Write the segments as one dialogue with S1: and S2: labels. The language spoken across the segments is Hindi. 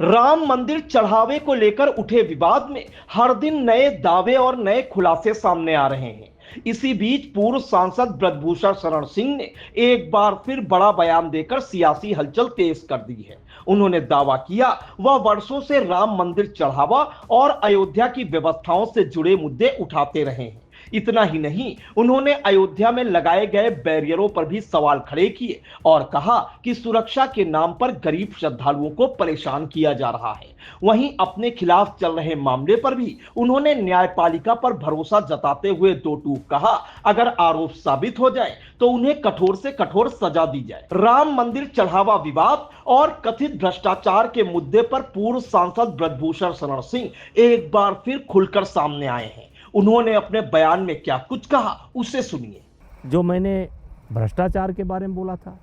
S1: राम मंदिर चढ़ावे को लेकर उठे विवाद में हर दिन नए दावे और नए खुलासे सामने आ रहे हैं। इसी बीच पूर्व सांसद ब्रजभूषण शरण सिंह ने एक बार फिर बड़ा बयान देकर सियासी हलचल तेज कर दी है। उन्होंने दावा किया वह वर्षों से राम मंदिर चढ़ावा और अयोध्या की व्यवस्थाओं से जुड़े मुद्दे उठाते रहे हैं। इतना ही नहीं, उन्होंने अयोध्या में लगाए गए बैरियरों पर भी सवाल खड़े किए और कहा कि सुरक्षा के नाम पर गरीब श्रद्धालुओं को परेशान किया जा रहा है। वहीं अपने खिलाफ चल रहे मामले पर भी उन्होंने न्यायपालिका पर भरोसा जताते हुए दो टूक कहा, अगर आरोप साबित हो जाए तो उन्हें कठोर से कठोर सजा दी जाए। राम मंदिर चढ़ावा विवाद और कथित भ्रष्टाचार के मुद्दे पर पूर्व सांसद ब्रजभूषण शरण सिंह एक बार फिर खुलकर सामने आए हैं। उन्होंने अपने बयान में क्या कुछ कहा, उसे सुनिए।
S2: जो मैंने भ्रष्टाचार के बारे में बोला था,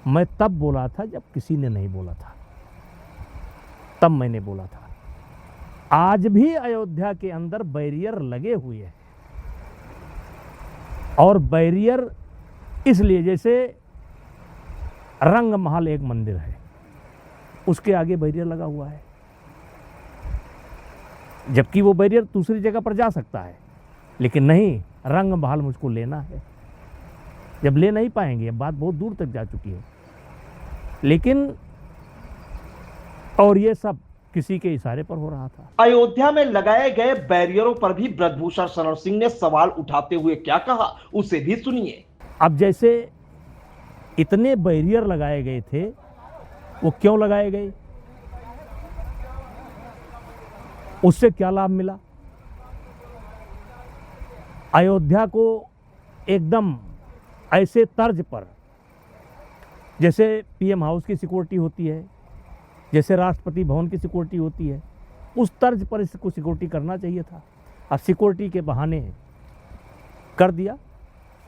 S2: मैं तब बोला था जब किसी ने नहीं बोला था, तब मैंने बोला था। आज भी अयोध्या के अंदर बैरियर लगे हुए हैं और बैरियर इसलिए, जैसे रंग महल एक मंदिर है, उसके आगे बैरियर लगा हुआ है, जबकि वो बैरियर दूसरी जगह पर जा सकता है, लेकिन नहीं, रंग महल मुझको लेना है। जब ले नहीं पाएंगे, अब बात बहुत दूर तक जा चुकी है, लेकिन और ये सब किसी के इशारे पर हो रहा था।
S1: अयोध्या में लगाए गए बैरियरों पर भी ब्रजभूषण शरण सिंह ने सवाल उठाते हुए क्या कहा, उसे भी सुनिए।
S2: अब जैसे इतने बैरियर लगाए गए थे, वो क्यों लगाए गए, उससे क्या लाभ मिला? अयोध्या को एकदम ऐसे तर्ज पर, जैसे पीएम हाउस की सिक्योरिटी होती है, जैसे राष्ट्रपति भवन की सिक्योरिटी होती है, उस तर्ज पर इसको सिक्योरिटी करना चाहिए था। अब सिक्योरिटी के बहाने कर दिया,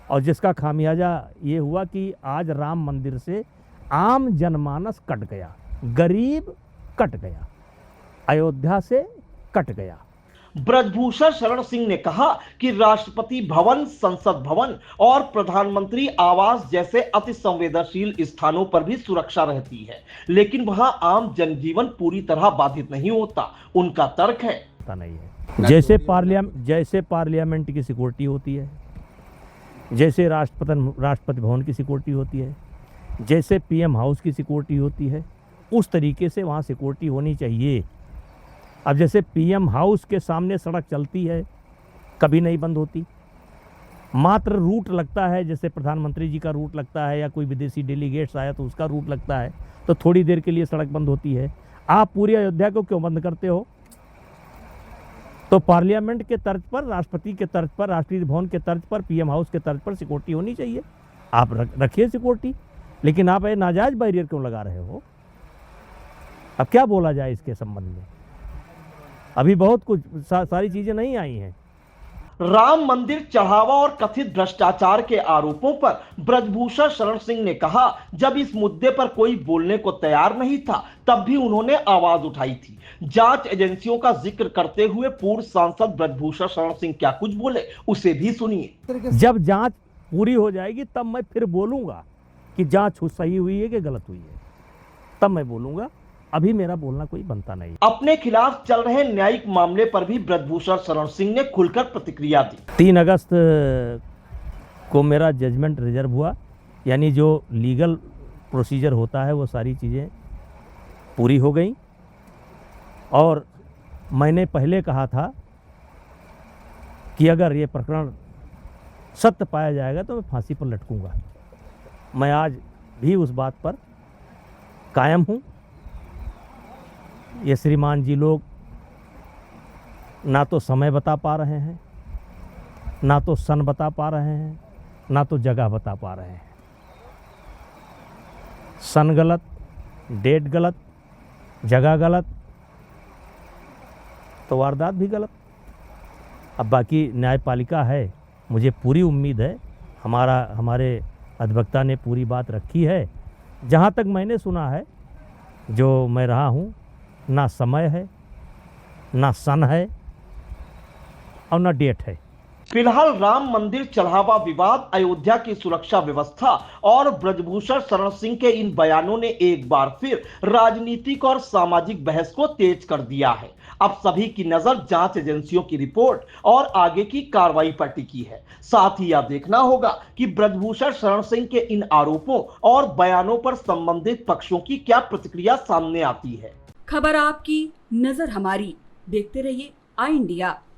S2: और जिसका खामियाजा ये हुआ कि आज राम मंदिर से आम जनमानस कट गया, गरीब कट गया, अयोध्या से कट गया।
S1: ब्रजभूषण शरण सिंह ने कहा कि राष्ट्रपति भवन, संसद भवन और प्रधानमंत्री आवास जैसे अति संवेदनशील स्थानों पर भी सुरक्षा रहती है, लेकिन वहां आम जनजीवन पूरी तरह बाधित नहीं होता। उनका तर्क है,
S2: नहीं है। जैसे पार्लियामेंट की सिक्योरिटी होती है, जैसे राष्ट्रपति भवन की सिक्योरिटी होती है, जैसे पीएम हाउस की सिक्योरिटी होती है, उस तरीके से वहाँ सिक्योरिटी होनी चाहिए। अब जैसे पीएम हाउस के सामने सड़क चलती है, कभी नहीं बंद होती, मात्र रूट लगता है, जैसे प्रधानमंत्री जी का रूट लगता है या कोई विदेशी डेलीगेट्स आया तो उसका रूट लगता है, तो थोड़ी देर के लिए सड़क बंद होती है। आप पूरी अयोध्या को क्यों बंद करते हो? तो पार्लियामेंट के तर्ज पर, राष्ट्रपति के तर्ज पर, राष्ट्रपति भवन के तर्ज पर, पीएम हाउस के तर्ज पर सिक्योरिटी होनी चाहिए। आप रखिए सिक्योरिटी, लेकिन आप ये नाजायज बैरियर क्यों लगा रहे हो? अब क्या बोला जाए इसके संबंध में? अभी बहुत कुछ सारी चीजें नहीं आई हैं।
S1: राम मंदिर चढ़ावा और कथित भ्रष्टाचार के आरोपों पर ब्रजभूषण शरण सिंह ने कहा, जब इस मुद्दे पर कोई बोलने को तैयार नहीं था, तब भी उन्होंने आवाज उठाई थी। जांच एजेंसियों का जिक्र करते हुए पूर्व सांसद ब्रजभूषण शरण सिंह क्या कुछ बोले, उसे भी सुनिए।
S2: जब जांच पूरी हो जाएगी तब मैं फिर बोलूंगा कि जांच सही हुई है कि गलत हुई है, तब मैं बोलूंगा। अभी मेरा बोलना कोई बनता नहीं।
S1: अपने खिलाफ चल रहे न्यायिक मामले पर भी ब्रजभूषण शरण सिंह ने खुलकर प्रतिक्रिया दी।
S2: 3 अगस्त को मेरा जजमेंट रिजर्व हुआ, यानी जो लीगल प्रोसीजर होता है वो सारी चीज़ें पूरी हो गई, और मैंने पहले कहा था कि अगर ये प्रकरण सत्य पाया जाएगा तो मैं फांसी पर लटकूंगा। मैं आज भी उस बात पर कायम हूँ। ये श्रीमान जी लोग ना तो समय बता पा रहे हैं, ना तो सन बता पा रहे हैं, ना तो जगह बता पा रहे हैं। सन गलत, डेट गलत, जगह गलत, तो वारदात भी गलत। अब बाकी न्यायपालिका है, मुझे पूरी उम्मीद है, हमारे अधिवक्ता ने पूरी बात रखी है। जहाँ तक मैंने सुना है, जो मैं रहा हूँ, ना समय है, ना सन है, और ना डेट है।
S1: फिलहाल राम मंदिर चढ़ावा विवाद, अयोध्या की सुरक्षा व्यवस्था और ब्रजभूषण शरण सिंह के इन बयानों ने एक बार फिर राजनीतिक और सामाजिक बहस को तेज कर दिया है। अब सभी की नजर जांच एजेंसियों की रिपोर्ट और आगे की कार्रवाई पर टिकी है। साथ ही यह देखना होगा कि ब्रजभूषण शरण सिंह के इन आरोपों और बयानों पर संबंधित पक्षों की क्या प्रतिक्रिया सामने आती है।
S3: खबर आपकी, नजर हमारी। देखते रहिए आई इंडिया।